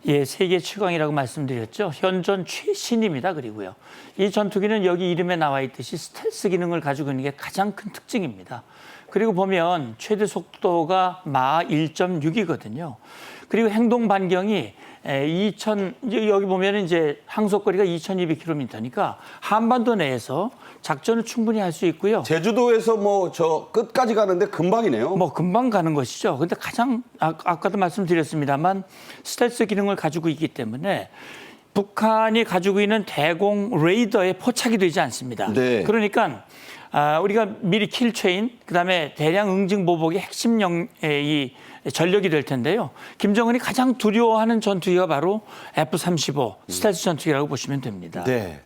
예, 세계 최강이라고 말씀드렸죠. 현존 최신입니다. 그리고요. 이 전투기는 여기 이름에 나와 있듯이 스텔스 기능을 가지고 있는 게 가장 큰 특징입니다. 그리고 보면 최대 속도가 마 1.6이거든요. 그리고 행동 반경이 여기 보면 이제 항속거리가 2,200km니까 한반도 내에서 작전을 충분히 할 수 있고요. 제주도에서 뭐 저 끝까지 가는데 금방이네요. 뭐 금방 가는 것이죠. 근데 가장 아까도 말씀드렸습니다만 스텔스 기능을 가지고 있기 때문에 북한이 가지고 있는 대공 레이더에 포착이 되지 않습니다. 네. 그러니까 우리가 미리 킬체인, 그다음에 대량 응징 보복의 핵심 이 전력이 될 텐데요. 김정은이 가장 두려워하는 전투기가 바로 F-35 스텔스 전투기라고 보시면 됩니다. 네.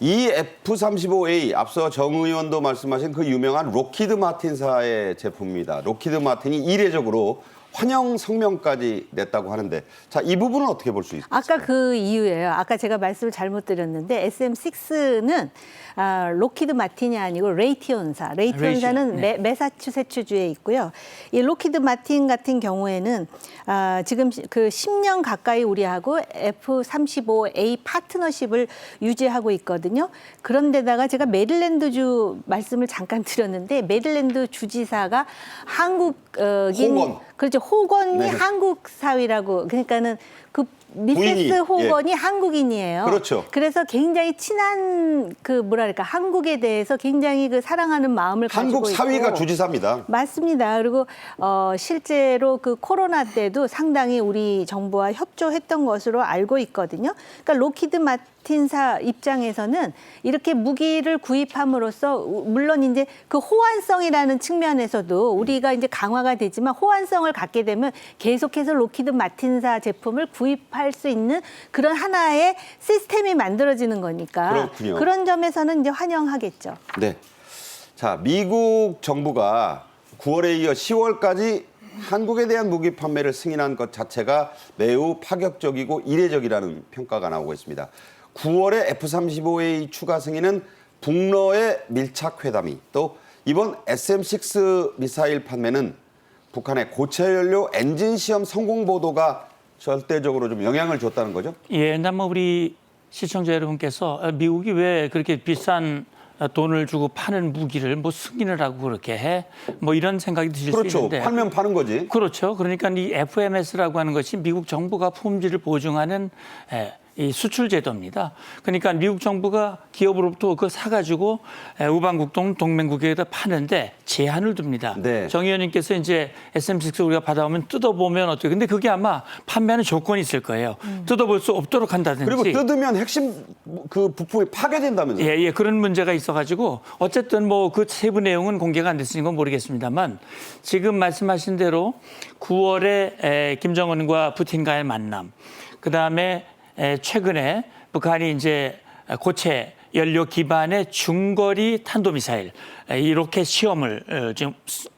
이 F-35A 앞서 정 의원도 말씀하신 그 유명한 록히드 마틴사의 제품입니다. 록히드 마틴이 이례적으로 환영 성명까지 냈다고 하는데 자, 이 부분은 어떻게 볼 수 있을까요? 아까 그 이유예요. 아까 제가 말씀을 잘못 드렸는데 SM6는 록히드 마틴이 아니고 레이티온사. 레이티온사는 네. 매사추세츠주에 있고요. 이 록히드 마틴 같은 경우에는 지금 그 10년 가까이 우리하고 F-35A 파트너십을 유지하고 있거든요. 그런데다가 제가 메릴랜드주 말씀을 잠깐 드렸는데 메릴랜드 주지사가 한국인 호건. 그렇죠. 호건이 네. 한국 사위라고 그러니까는 그 미세스 부인이, 호건이 한국인이에요. 그렇죠. 그래서 굉장히 친한 그 뭐랄까 한국에 대해서 굉장히 그 사랑하는 마음을 한국 가지고 사위가 있고. 주지사입니다. 맞습니다. 그리고 실제로 그 코로나 때도 상당히 우리 정부와 협조했던 것으로 알고 있거든요. 그러니까 록히드 마틴사 입장에서는 이렇게 무기를 구입함으로써 물론 이제 그 호환성이라는 측면에서도 우리가 이제 강화가 되지만 호환성을 갖게 되면 계속해서 록히드 마틴사 제품을 구입할 수 있는 그런 하나의 시스템이 만들어지는 거니까 그렇군요. 그런 점에서는 이제 환영하겠죠. 네. 자, 미국 정부가 9월에 이어 10월까지 한국에 대한 무기 판매를 승인한 것 자체가 매우 파격적이고 이례적이라는 평가가 나오고 있습니다. 9월에 F-35A 추가 승인은 북러의 밀착 회담이 또 이번 SM-6 미사일 판매는 북한의 고체 연료 엔진 시험 성공 보도가 절대적으로 좀 영향을 줬다는 거죠? 예, 뭐 우리 시청자 여러분께서 미국이 왜 그렇게 비싼 돈을 주고 파는 무기를 뭐 승인을 하고 그렇게 해? 뭐 이런 생각이 드실 수 그렇죠. 있는데. 팔면 파는 거지. 그렇죠. 그러니까 이 FMS라고 하는 것이 미국 정부가 품질을 보증하는 이 수출 제도입니다. 그러니까 미국 정부가 기업으로부터 그거 사가지고 우방국 동맹국에다 파는데 제한을 둡니다. 네. 정 의원님께서 이제 SM6 우리가 받아오면 뜯어보면 어떻게? 근데 그게 아마 판매하는 조건이 있을 거예요. 뜯어볼 수 없도록 한다든지. 그리고 뜯으면 핵심 그 부품이 파괴된다면서요? 예, 그런 문제가 있어가지고 어쨌든 뭐 그 세부 내용은 공개가 안 됐으니까 모르겠습니다만 지금 말씀하신 대로 9월에 김정은과 푸틴과의 만남, 그 다음에 최근에 북한이 이제 고체 연료 기반의 중거리 탄도미사일 이 로켓 시험을 지금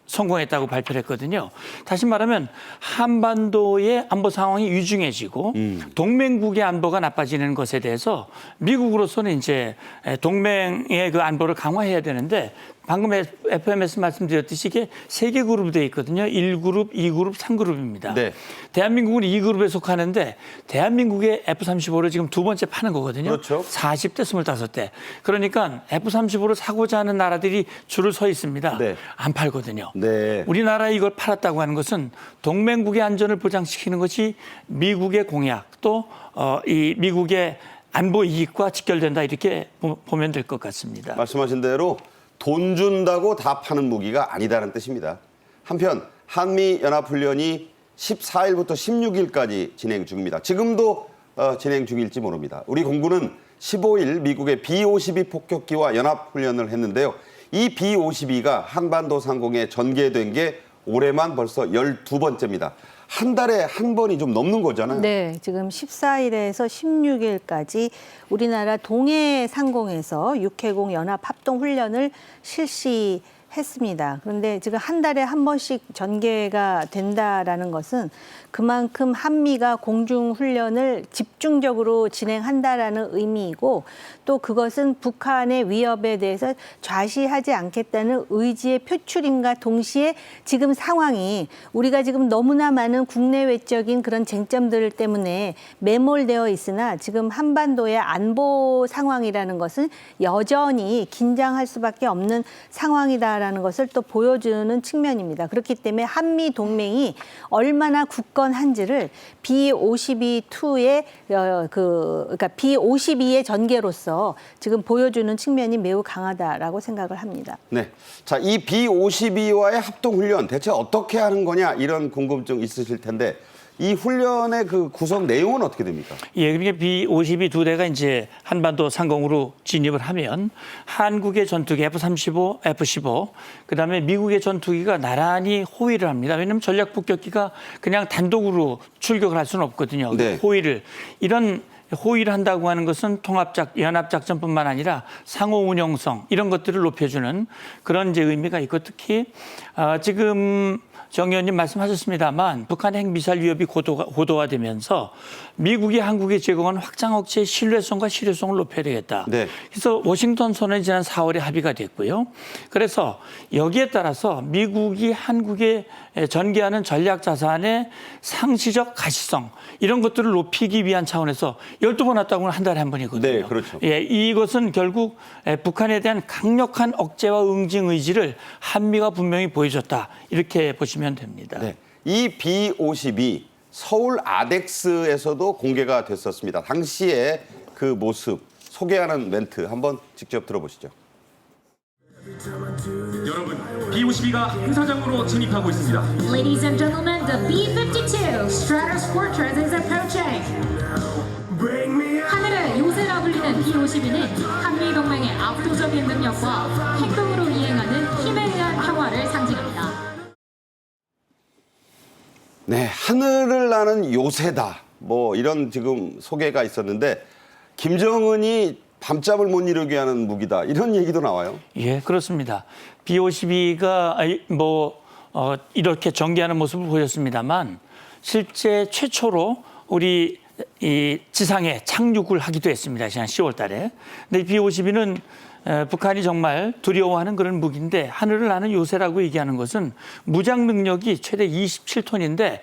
성공했다고 발표를 했거든요. 다시 말하면 한반도의 안보 상황이 위중해지고 동맹국의 안보가 나빠지는 것에 대해서 미국으로서는 이제 동맹의 그 안보를 강화해야 되는데 방금 FMS 말씀드렸듯이 이게 3개 그룹이 되어 있거든요. 1그룹, 2그룹, 3그룹입니다. 네. 대한민국은 2그룹에 속하는데 대한민국의 F-35를 지금 2번째 파는 거거든요. 그렇죠. 40대, 25대. 그러니까 F-35를 사고자 하는 나라들이 줄을 서 있습니다. 네. 안 팔거든요. 네. 우리나라에 이걸 팔았다고 하는 것은 동맹국의 안전을 보장시키는 것이 미국의 공약 또 이 미국의 안보 이익과 직결된다 이렇게 보면 될 것 같습니다. 말씀하신 대로 돈 준다고 다 파는 무기가 아니다는 뜻입니다. 한편 한미연합훈련이 14일부터 16일까지 진행 중입니다. 지금도 진행 중일지 모릅니다. 우리 공군은 15일 미국의 B-52 폭격기와 연합훈련을 했는데요. 이 B-52가 한반도 상공에 전개된 게 올해만 벌써 12번째입니다. 한 달에 한 번이 좀 넘는 거잖아요. 네, 지금 14일에서 16일까지 우리나라 동해 상공에서 육해공 연합 합동 훈련을 실시했습니다. 그런데 지금 한 달에 한 번씩 전개가 된다라는 것은 그만큼 한미가 공중 훈련을 집중적으로 진행한다라는 의미이고 또 그것은 북한의 위협에 대해서 좌시하지 않겠다는 의지의 표출임과 동시에 지금 상황이 우리가 지금 너무나 많은 국내 외적인 그런 쟁점들 때문에 매몰되어 있으나 지금 한반도의 안보 상황이라는 것은 여전히 긴장할 수밖에 없는 상황이다라는 것을 또 보여주는 측면입니다. 그렇기 때문에 한미 동맹이 얼마나 굳건한지를 B-52-2의 그러니까 B-52의 전개로서 지금 보여주는 측면이 매우 강하다라고 생각을 합니다. 네. 자, 이 B-52와의 합동훈련 대체 어떻게 하는 거냐 이런 궁금증 있으실 텐데 이 훈련의 그 구성 내용은 어떻게 됩니까? 예, 그러니까 B-52 2대가 이제 한반도 상공으로 진입을 하면 한국의 전투기 F-35, F-15, 그다음에 미국의 전투기가 나란히 호위를 합니다. 왜냐하면 전략 폭격기가 그냥 단독으로 출격을 할 수는 없거든요. 네. 이런 호위를 한다고 하는 것은 연합작전뿐만 아니라 상호 운용성 이런 것들을 높여주는 그런 이제 의미가 있고 특히 지금 정 의원님 말씀하셨습니다만 북한의 핵미사일 위협이 고도화되면서 미국이 한국에 제공한 확장 억제의 신뢰성과 실효성을 높여야 되겠다. 네. 그래서 워싱턴 선언이 지난 4월에 합의가 됐고요. 그래서 여기에 따라서 미국이 한국에 전개하는 전략 자산의 상시적 가시성 이런 것들을 높이기 위한 차원에서 12번 왔다고 하면 한 달에 한 번이거든요. 네, 그렇죠. 예, 이것은 결국 북한에 대한 강력한 억제와 응징 의지를 한미가 분명히 보여줬다. 이렇게 보시면 됩니다. 네. 이 B-52 서울 아덱스에서도 공개가 됐었습니다. 당시에 그 모습 소개하는 멘트 한번 직접 들어보시죠. 여러분, B-52가 행사장으로 진입하고 있습니다. Ladies and gentlemen, the B-52 Stratos Fortress is approaching. 하늘을 요새라 불리는 B-52는 한미 동맹의 압도적인 능력과 행동으로 이행하는 힘에 의한 평화를 상징합니다. 네, 하늘을 나는 요새다. 뭐 이런 지금 소개가 있었는데 김정은이 밤잠을 못 이루게 하는 무기다. 이런 얘기도 나와요. 예, 그렇습니다. B-52가 이렇게 전개하는 모습을 보였습니다만 실제 최초로 우리 이 지상에 착륙을 하기도 했습니다. 지난 10월 달에. 근데 B-52는 북한이 정말 두려워하는 그런 무기인데 하늘을 나는 요새라고 얘기하는 것은 무장 능력이 최대 27톤인데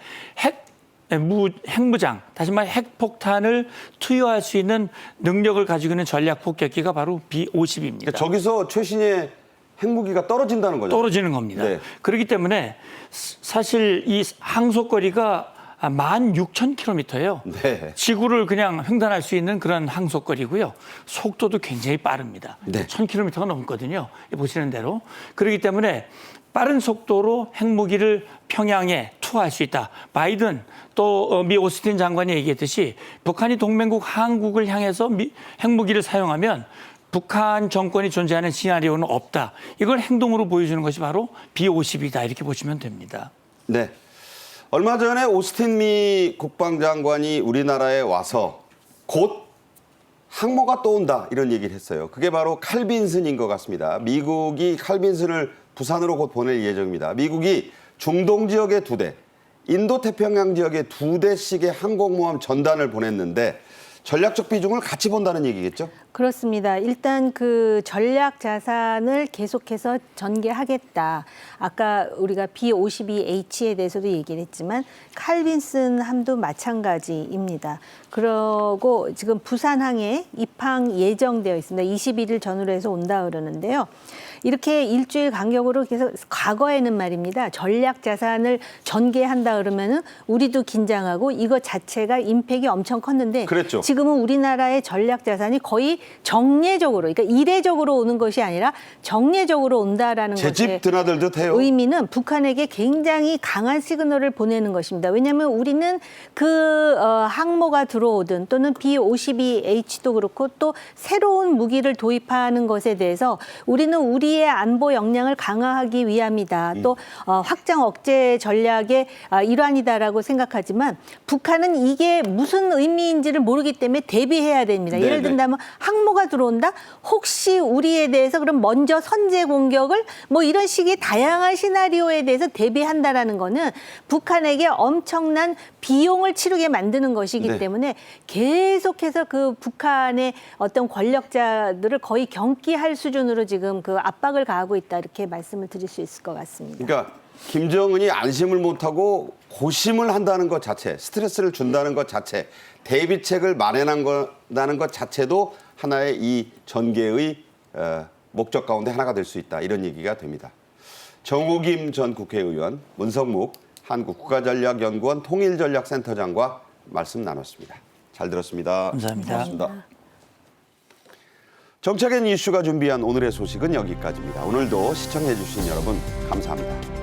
핵무장, 다시 말해 핵폭탄을 투여할 수 있는 능력을 가지고 있는 전략 폭격기가 바로 B-52입니다. 그러니까 저기서 최신의 핵무기가 떨어진다는 거죠. 떨어지는 겁니다. 네. 그렇기 때문에 사실 이 항속거리가 16,000km예요. 네. 지구를 그냥 횡단할 수 있는 그런 항속거리고요. 속도도 굉장히 빠릅니다. 네. 1,000km가 넘거든요. 보시는 대로. 그렇기 때문에 빠른 속도로 핵무기를 평양에 투하할 수 있다. 바이든 또 미 오스틴 장관이 얘기했듯이 북한이 동맹국 한국을 향해서 핵무기를 사용하면 북한 정권이 존재하는 시나리오는 없다. 이걸 행동으로 보여주는 것이 바로 B-52다. 이렇게 보시면 됩니다. 네. 얼마 전에 오스틴 미 국방장관이 우리나라에 와서 곧 항모가 또 온다 이런 얘기를 했어요. 그게 바로 칼빈슨인 것 같습니다. 미국이 칼빈슨을 부산으로 곧 보낼 예정입니다. 미국이 중동 지역에 2대, 인도태평양 지역에 2대씩의 항공모함 전단을 보냈는데 전략적 비중을 같이 본다는 얘기겠죠? 그렇습니다. 일단 그 전략 자산을 계속해서 전개하겠다. 아까 우리가 B52H에 대해서도 얘기를 했지만 칼빈슨 함도 마찬가지입니다. 그러고 지금 부산항에 입항 예정되어 있습니다. 21일 전후로 해서 온다 그러는데요. 이렇게 일주일 간격으로 계속 과거에는 말입니다. 전략 자산을 전개한다 그러면은 우리도 긴장하고 이거 자체가 임팩이 엄청 컸는데 그랬죠. 지금은 우리나라의 전략 자산이 거의 정례적으로, 그러니까 이례적으로 오는 것이 아니라 정례적으로 온다라는 제 집 것의 드나들듯 해요. 의미는 북한에게 굉장히 강한 시그널을 보내는 것입니다. 왜냐하면 우리는 그 항모가 들어오든 또는 B52H도 그렇고 또 새로운 무기를 도입하는 것에 대해서 우리는 우리의 안보 역량을 강화하기 위함이다. 또 확장 억제 전략의 일환이다라고 생각하지만 북한은 이게 무슨 의미인지를 모르기 때문에 대비해야 됩니다. 네네. 예를 든다면 항모가 들어온다? 혹시 우리에 대해서 그럼 먼저 선제 공격을 뭐 이런 식의 다양한 시나리오에 대해서 대비한다라는 거는 북한에게 엄청난 비용을 치르게 만드는 것이기 네. 때문에 계속해서 그 북한의 어떤 권력자들을 거의 경기할 수준으로 지금 그 압박을 가하고 있다 이렇게 말씀을 드릴 수 있을 것 같습니다. 그러니까 김정은이 안심을 못하고 고심을 한다는 것 자체, 스트레스를 준다는 것 자체, 대비책을 마련한다는 것 자체도 하나의 이 전개의 목적 가운데 하나가 될 수 있다. 이런 얘기가 됩니다. 정우김 전 국회의원, 문성묵 한국국가전략연구원 통일전략센터장과 말씀 나눴습니다. 잘 들었습니다. 감사합니다. 고맙습니다. 정책엔 이슈가 준비한 오늘의 소식은 여기까지입니다. 오늘도 시청해 주신 여러분 감사합니다.